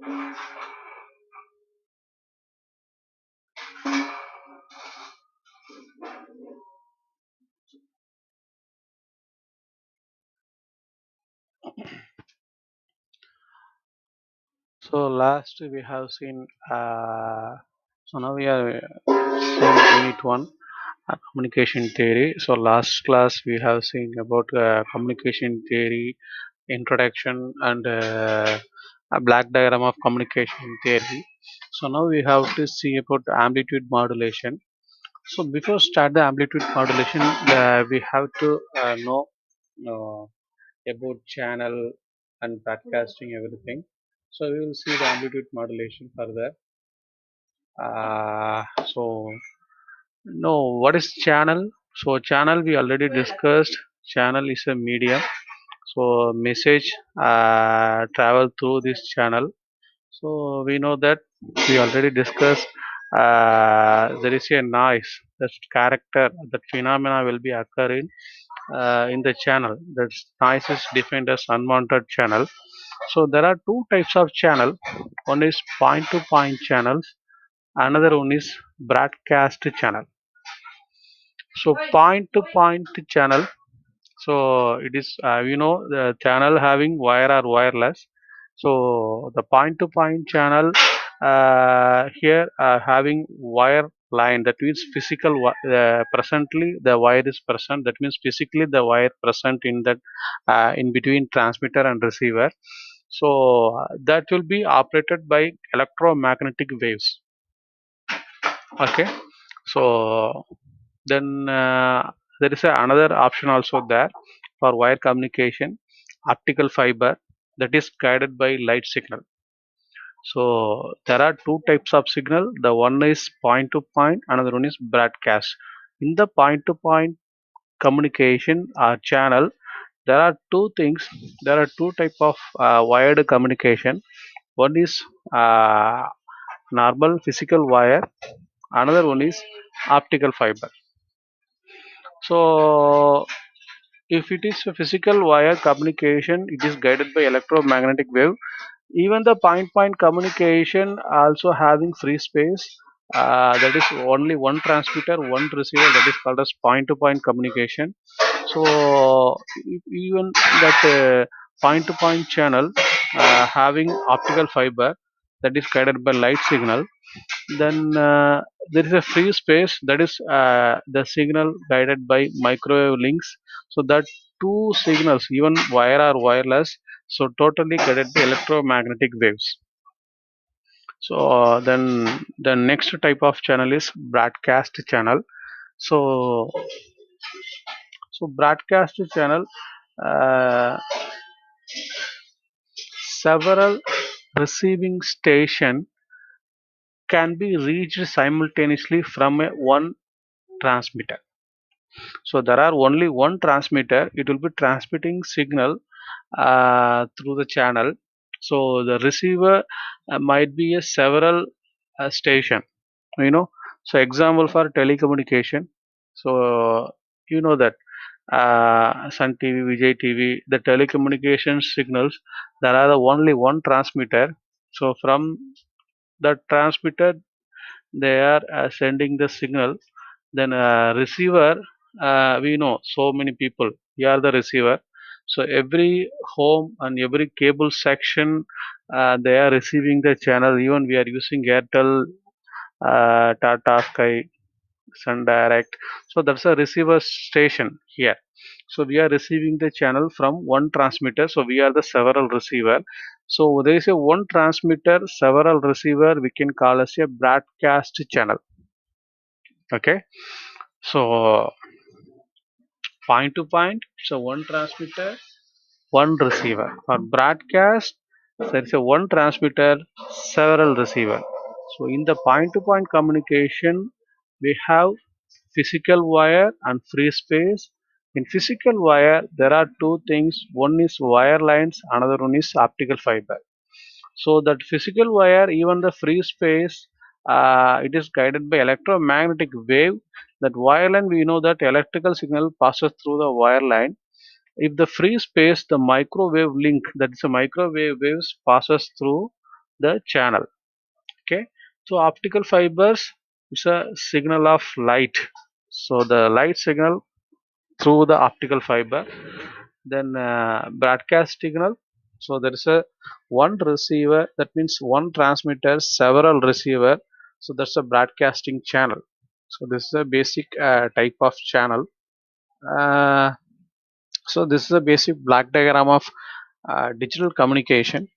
So last we have seen. So now we are seeing unit one, communication theory. So last class we have seen about communication theory, introduction, and a black diagram of communication theory. So now we have to see about the amplitude modulation. So before start the amplitude modulation, we have to know uh, about channel and broadcasting everything. So we will see the amplitude modulation further. So no, what is channel? So channel we already discussed. Channel is a medium. So message travel through this channel. So we know that we already discussed. There is a noise. That character, that phenomena will be occurring in the channel. That noise is defined as unwanted channel. So there are two types of channel. One is point-to-point channels. Another one is broadcast channel. So point-to-point channel. So it is the channel having wire or wireless. So the point-to-point channel here having wire line. That means presently the wire is present. That means physically the wire present in that in between transmitter and receiver. So that will be operated by electromagnetic waves. Okay. So then there is another option also there for wire communication, optical fiber that is guided by light signal. So there are two types of signal. The one is point to point, another one is broadcast. In the point to point communication channel, there are two things. There are two type of wired communication. One is uh, normal physical wire. Another one is optical fiber. So if it is a physical wire communication, it is guided by electromagnetic wave. Even the point-point communication also having free space. That is only one transmitter, one receiver. That is called as point-to-point communication. So even that point-to-point channel having optical fiber that is guided by light signal, then there is a free space, that is the signal guided by microwave links. So that two signals, even wire or wireless, so totally guided by electromagnetic waves. So then the next type of channel is broadcast channel. So broadcast channel, uh, several receiving station can be reached simultaneously from one transmitter. So there are only one transmitter. It will be transmitting signal through the channel. So the receiver might be a several station. You know. So example for telecommunication. So you know that Sun TV, Vijay TV, the telecommunication signals. There are only one transmitter. So from the transmitter, they are sending the signal. Then receiver, we know so many people. We are the receiver. So every home and every cable section, they are receiving the channel. Even we are using Airtel, Tata Sky, Sun Direct. So that's a receiver station here. So we are receiving the channel from one transmitter. So we are the several receiver. So there is a one transmitter, several receiver. We can call as a broadcast channel. Okay. So point to point. So one transmitter, one receiver. For broadcast, there is a one transmitter, several receiver. So in the point to point communication, we have physical wire and free space. In physical wire, there are two things. One is wire lines, another one is optical fiber. So that physical wire, even the free space, it is guided by electromagnetic wave. That wire line, we know that electrical signal passes through the wire line. If the free space, the microwave link, that is a microwave waves passes through the channel. Okay, so optical fibers is a signal of light. So the light signal through the optical fiber, then broadcast signal. So there is a one receiver, that means one transmitter, several receiver. So that's a broadcasting channel. So this is a basic type of channel. uh, so this is a basic black diagram of digital communication.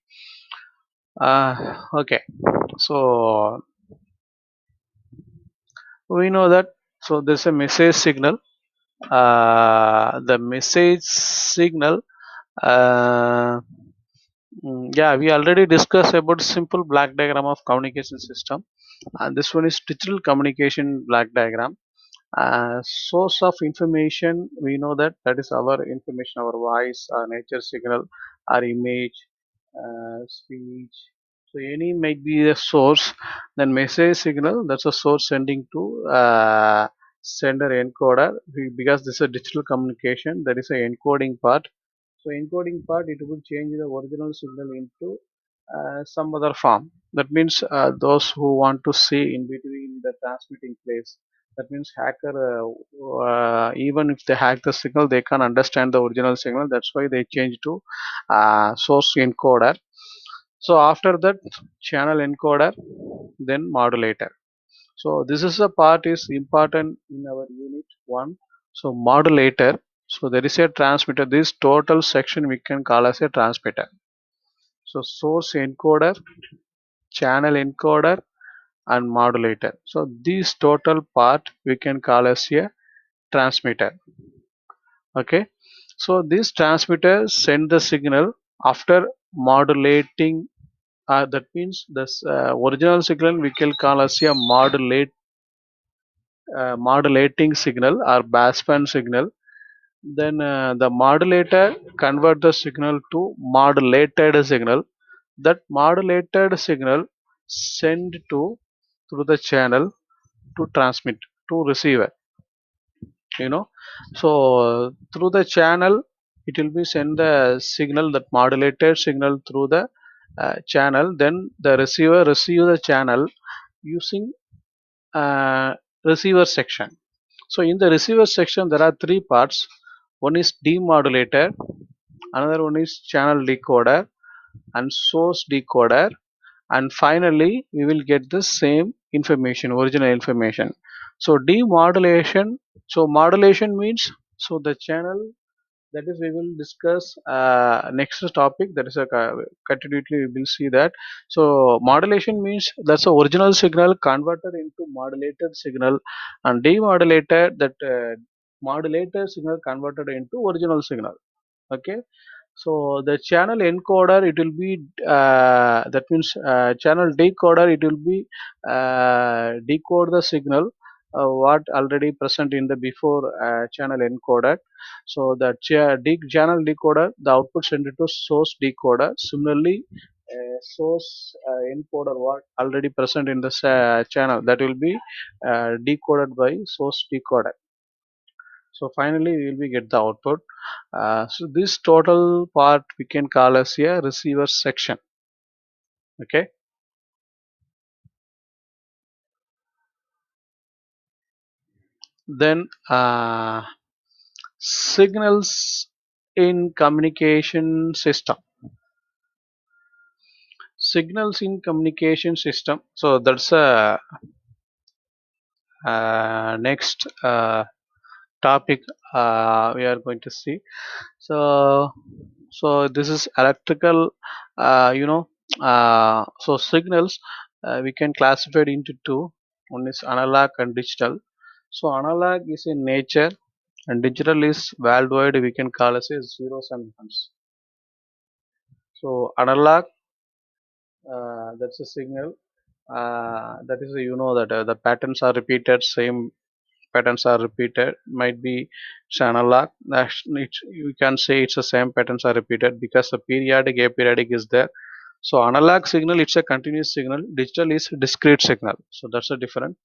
Okay, so we know that, so there's a message signal. The message signal, uh, yeah, we already discussed about simple black diagram of communication system, and this one is digital communication black diagram. Source of information, we know that that is our information, our voice, our nature signal, our image, speech. So any might be a source. Then message signal, that's a source sending to sender encoder. Because this is a digital communication, there is a encoding part. So encoding part, it will change the original signal into some other form. That means those who want to see in between the transmitting place. That means hacker, even if they hack the signal, they can understand the original signal. That's why they change to source encoder. So after that, channel encoder, then modulator. So this is a part is important in our unit one. So modulator. So there is a transmitter. This total section we can call as a transmitter. So source encoder, channel encoder, and modulator. So this total part we can call as a transmitter. Okay. So this transmitter send the signal after modulating. That means this original signal we can call as a modulating signal or baseband signal. Then the modulator convert the signal to modulated signal. That modulated signal send to through the channel to transmit to receiver. You know, so through the channel it will be send the signal, that modulated signal through the channel. Then the receiver receive the channel using uh, receiver section. So in the receiver section there are three parts. One is demodulator, another one is channel decoder, and source decoder, and finally we will get the same information, original information. So demodulation, so modulation means, so the channel, that is we will discuss next topic, that is a continuity we will see that. So modulation means that's the original signal converted into modulated signal, and demodulated, that modulated signal converted into original signal. Okay, so the channel encoder, it will be that means channel decoder, it will be decode the signal what already present in the before channel encoder. So the channel decoder, the output sent to source decoder. Similarly, source encoder what already present in the channel, that will be decoded by source decoder. So finally we will be get the output. So this total part we can call as a receiver section. Okay, then signals in communication system. Signals in communication system, so that's a next topic we are going to see. So this is electrical, you know, so signals we can classify it into two. One is analog and digital. So analog is in nature, and digital is worldwide, we can call as a zeros and ones. So analog, that's a signal, that is, you know, that the patterns are repeated, same patterns are repeated, might be it's analog. You can say it's the same patterns are repeated because the periodic aperiodic is there. So analog signal, it's a continuous signal. Digital is discrete signal. So that's a different.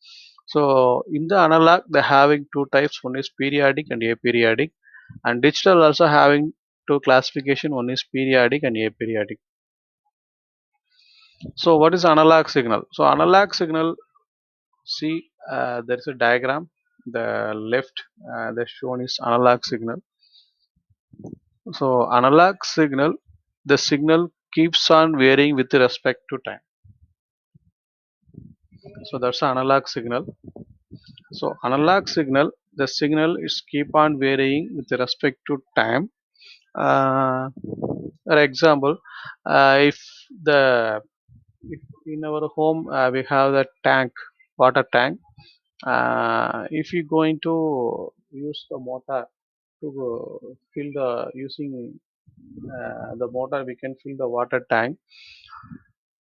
So in the analog they having two types. One is periodic and aperiodic, and digital also having two classification. One is periodic and aperiodic. So what is analog signal? So analog signal, see, there is a diagram. The left, the shown is analog signal. So analog signal, the signal keeps on varying with respect to time. So that's analog signal. So analog signal, the signal is keep on varying with respect to time. For example, if the if in our home we have the tank, water tank. If you're going to use the motor to fill the using the motor, we can fill the water tank.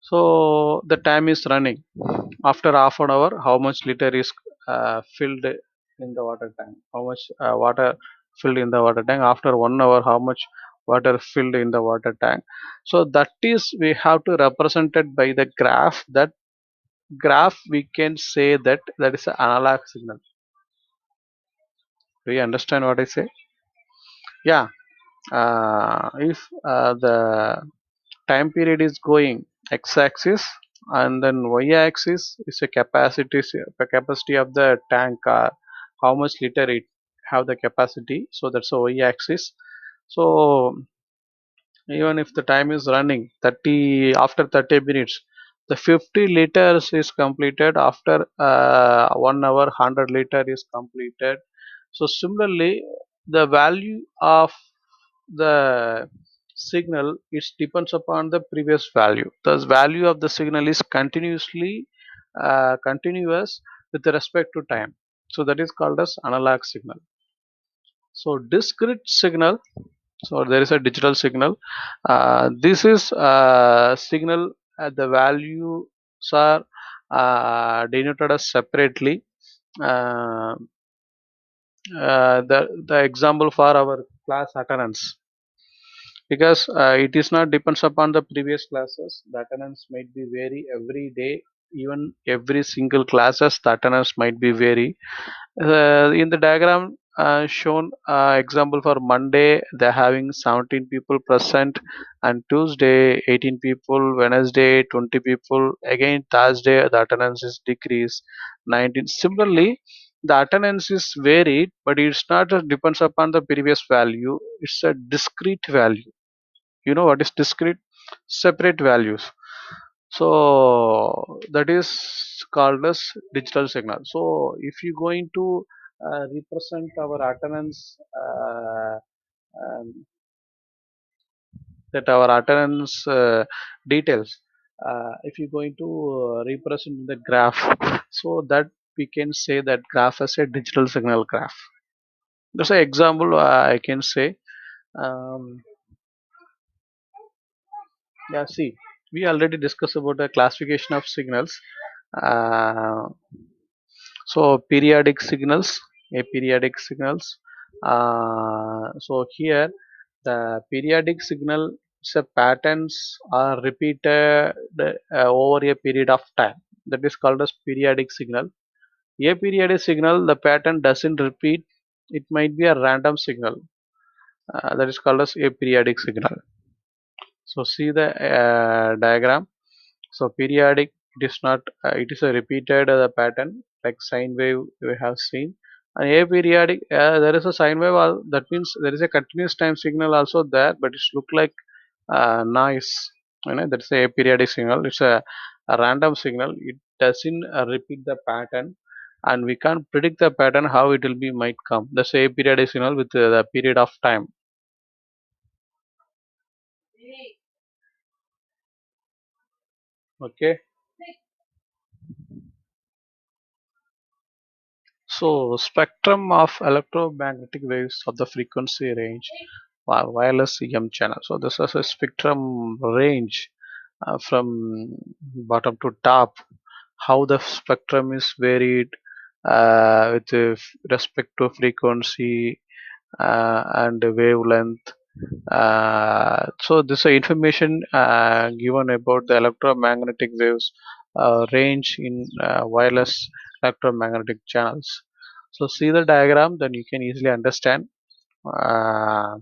So the time is running. After half an hour, how much liter is filled in the water tank? How much water filled in the water tank? After 1 hour, how much water filled in the water tank? So that is we have to represent it by the graph. That graph we can say that that is an analog signal. Do you understand what I say? Yeah. If the time period is going x-axis and then y-axis is a capacity of the tank, how much liter it have the capacity, so that's a y-axis. So even if the time is running 30, after 30 minutes the 50 liters is completed, after 1 hour 100 liter is completed. So similarly the value of the signal is depends upon the previous value. The value of the signal is continuously continuous with respect to time. So that is called as analog signal. So discrete signal, so there is a digital signal. This is signal, the values are denoted as separately. uh, the example for our class attendance, because it is not depends upon the previous classes, the attendance might be vary every day, even every single classes the attendance might be vary. In the diagram shown, example for Monday they're having 17 people present, and Tuesday 18 people, Wednesday 20 people, again Thursday the attendance is decreased 19. Similarly the attendance is varied, but it's not depends upon the previous value, it's a discrete value. You know what is discrete? Separate values. So that is called as digital signal. So if you're going to represent our attendance, um, that our attendance details, if you're going to represent the graph, so that we can say that graph as a digital signal graph. That's an example I can say. um, Yeah, see, we already discussed about the classification of signals. Uh, so periodic signals, aperiodic signals. So here, the periodic signal, so patterns are repeated over a period of time. That is called as periodic signal. Aperiodic signal, the pattern doesn't repeat. It might be a random signal. That is called as aperiodic signal. So see the diagram. So periodic, it is not, it is a repeated pattern like sine wave we have seen. And aperiodic, there is a sine wave. That means there is a continuous time signal also there, but it's look like noise. You know, that's a aperiodic signal. It's a random signal. It doesn't repeat the pattern, and we can't predict the pattern how it will be might come. That's a aperiodic signal with the period of time. Okay. So, spectrum of electromagnetic waves of the frequency range or wireless EM channel. So, this is a spectrum range from bottom to top. How the spectrum is varied with respect to frequency and wavelength. So, this information given about the electromagnetic waves range in wireless electromagnetic channels. So see the diagram, then you can easily understand. Uh,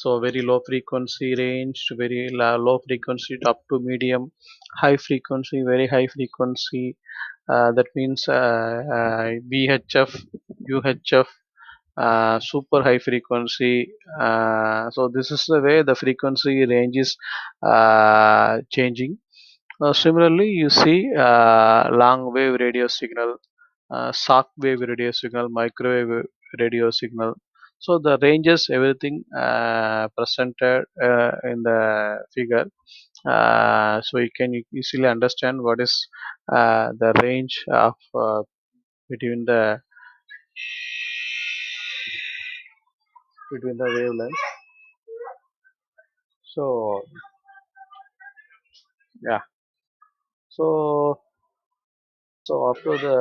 So very low frequency range to very low frequency to up to medium, high frequency, very high frequency. That means VHF, UHF, super high frequency. So this is the way the frequency range is changing. Similarly, you see long wave radio signal, shock wave radio signal, microwave radio signal. So the ranges, everything presented in the figure. So you can easily understand what is the range of between the wavelength. So yeah. So after the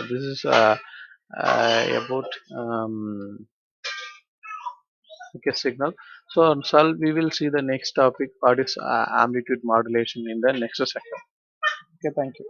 this is about okay signal. So Sal, we will see the next topic. What is amplitude modulation in the next section. Okay, thank you.